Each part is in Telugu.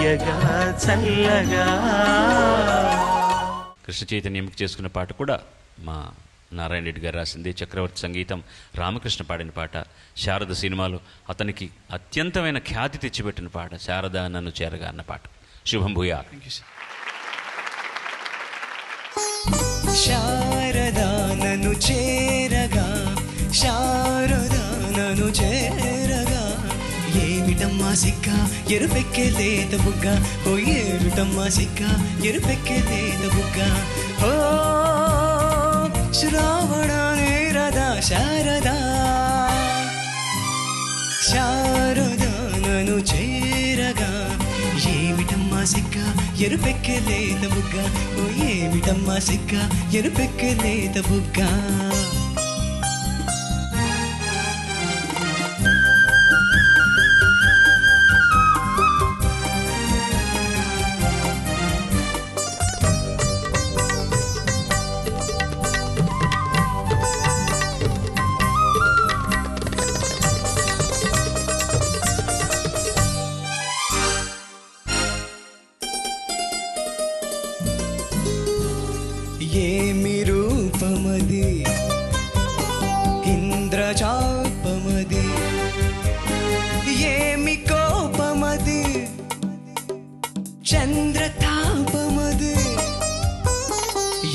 తీయగా చల్లగా. కృష్ణ చైతన్యంకి చేసుకున్న పాట కూడా మా నారాయణ రెడ్డి గారు రాసింది. చక్రవర్తి సంగీతం, రామకృష్ణ పాడిన పాట. శారద సినిమాలో అతనికి అత్యంతమైన ఖ్యాతి తెచ్చిపెట్టిన పాట శారద నన్ను చేరగా అన్న పాట. శుభం భూయా. శారదా నన్ను చేరగా, శారదా నన్ను చేరగా, ఏమిటమ్మా సిక్క ఎరుపెక్కే లేత బుగ్గ, ఓ ఏమిటమ్మా సిక్క ఎరుపెక్కే లేత బుగ్గ, ఓ శ్రావణ నీరదా శారదా, శారదా నన్ను చేరగా, ఏమిటమ్మా సిక్క ఎరుపెక్కే లేత బుగ్గ, ఓ ఏమిటమ్మా సిక్క ఎరుపెక్కే లేత బుగ్గ. ఏమి రూపమది ఇంద్రజాపమది, ఏమి కోపమది చంద్రతాపమది,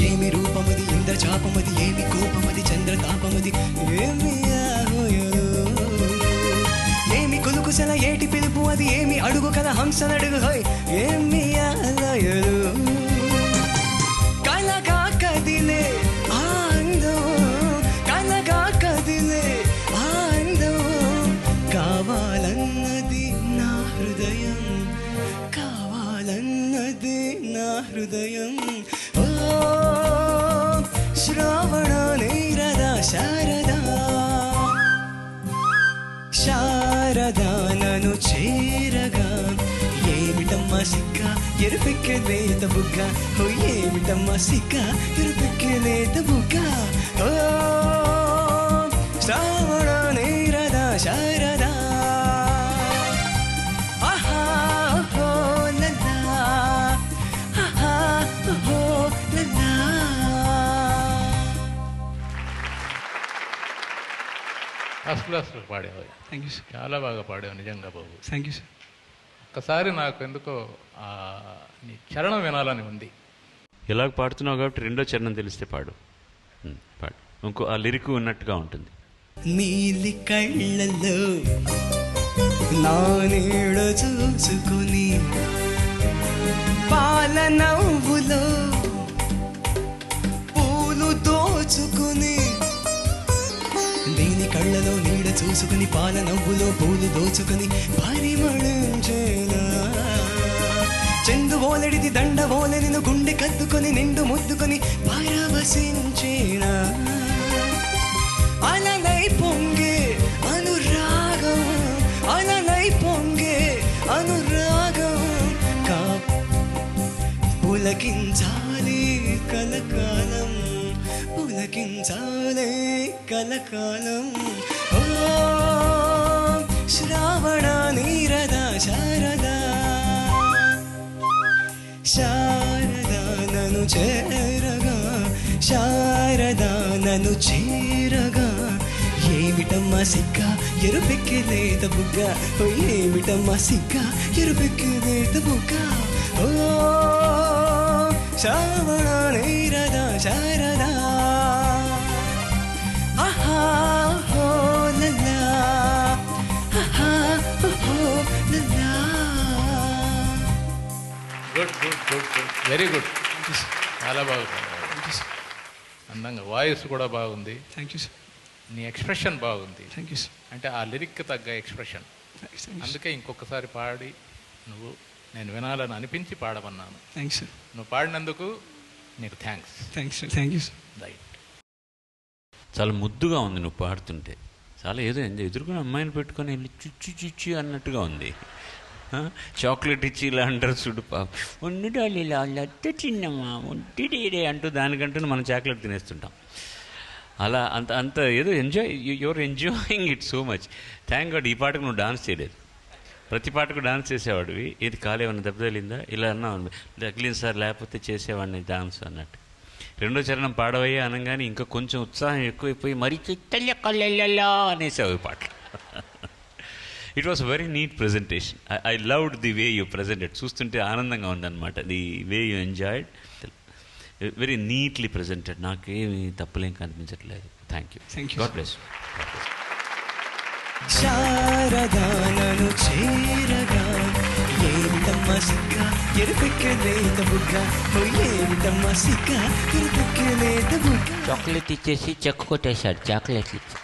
ఏమి రూపమది ఇంద్రజాపమది, ఏమి కోపమది చంద్రతాపమది, ఏమి ఏమి కొలుకుసల ఏటి పిలుపు అది, ఏమి అడుగు కల హంసనడుగు హోయ్, ఏమి ఆలయలు కలగా కదిలే ఆందం, కలగా కదిలే ఆందం, కావాలన్నది నా హృదయం, కావాలన్నది నా హృదయం, ఓ శ్రావణ నీరదా శారదా, శారదా నన్ను చేరగా, ఏమిటమ్మా సిక్క ఎరుపెక్కే లేత బుగ్గ, ఓ ఏమిటమ్మా సిక్క ఎరుపెక్కే లేత బుగ్గ, ఓ శ్రావణ నీరదా శారదా, ఆహా ఓహో లలా, ఆహా ఓహో లలా. ఫస్ట్ క్లాస్లో పాడేవాడు. Thank you sir. చాలా బాగా పాడావు నిజంగా బాబు. Thank you sir. ఒక్కసారి నాకు ఎందుకో నీ చరణం వినాలని ఉంది. ఇలాగ పాడుతున్నావు కాబట్టి రెండో చరణం తెలిస్తే పాడు. పాడు, ఇంకో ఆ లిరిక్ ఉన్నట్టుగా ఉంటుంది. నీలి కళ్ళలో నా నీడ చూసుకుని, పాల నవ్వులో పూలు దోచుకుని, నీలి కళ్ళలో నీడ చూసుకుని, పాల నవ్వులో పూలు దోచుకుని, పరిమళించేనా చెందు ఓలడిది దండ ఓల నిన్ను గుండె కద్దుకొని, నిండు ముద్దుకొని పరవశించేనా, అలలై పొంగే అనురాగం, అలలై పొంగే అనురాగం, పులకించాలి కలకాలం, పులకించాలి కలకాలం, ఓ శ్రావణ నీరదా శారదా, శారదా నన్ను చేరగా, శారదా నన్ను చేరగా, ఏమిటమ్మా సిక్క ఎరుపెక్కే లేత బుగ్గ, ఓ ఏమిటమ్మా సిక్క ఎరుపెక్కే లేత బుగ్గ, ఓ శ్రావణ నీరదా శారదా, ఆహా ఓహో లలా, ఆహా ఓహో లలా. Good good good good, very good. చాలా బాగా అందంగా, వాయిస్ కూడా బాగుంది. Thank you sir. నీ ఎక్స్ప్రెషన్ బాగుంది. Thank you sir. అంటే ఆ లిరిక్ తగ్గ ఎక్స్ప్రెషన్. అందుకే ఇంకొకసారి పాడి నువ్వు నేను వినాలని అనిపించి పాడమన్నాను. Thanks sir. నువ్వు పాడినందుకు నీకు thanks. Thanks sir. Thank you sir. Right. చాలా ముద్దుగా ఉంది నువ్వు పాడుతుంటే. చాలా ఏదో ఎదుర్కొని అమ్మాయిని పెట్టుకొని వెళ్ళి చుచ్చు చుచ్చు అన్నట్టుగా ఉంది. చాక్లెట్ ఇచ్చి ఇలా అంటారు చూడు, ఉండడాలి ఇలా అత్త చిన్నమ్మా ఉంటిడే అంటూ దానికంటూ మనం చాక్లెట్ తినేస్తుంటాం. అలా అంత అంత ఏదో your enjoying it so much. Thank God ఈ పాటకు నువ్వు డాన్స్ చేయలేదు. ప్రతి పాటకు డాన్స్ చేసేవాడివి, ఇది కాలు ఏమన్నా దెబ్బ తగిలిందా ఇలా అన్నావు, తగిలింది సార్ లేకపోతే చేసేవాడిని డాన్స్ అన్నట్టు. రెండో చరణం పాడవయ్యా అనగానే ఇంకా కొంచెం ఉత్సాహం ఎక్కువైపోయి మరీ కళ్ళెల్లా అనేసావు ఈ పాటలు. It was very neat presentation. I loved the way you presented. చూస్తుంటే ఆనందంగా ఉందన్నమాట. The way you enjoyed, very neatly presented. నాకేమి తప్పులేం కనిపించట్లేదు. Thank you. God bless. శారదానను చేరగా ఏమిటమ్మ సిక్క ఎరుపెక్కలేత బుగ్గ, ఏమిటమ్మ సిక్క ఎరుపెక్కలేత బుగ్గ. చాక్లెట్ ఇచ్చేసి చెక్క కొట్టేశాడు. చాక్లెట్లు ఇచ్చి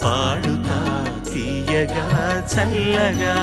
పాడుతా తీయగా చల్లగా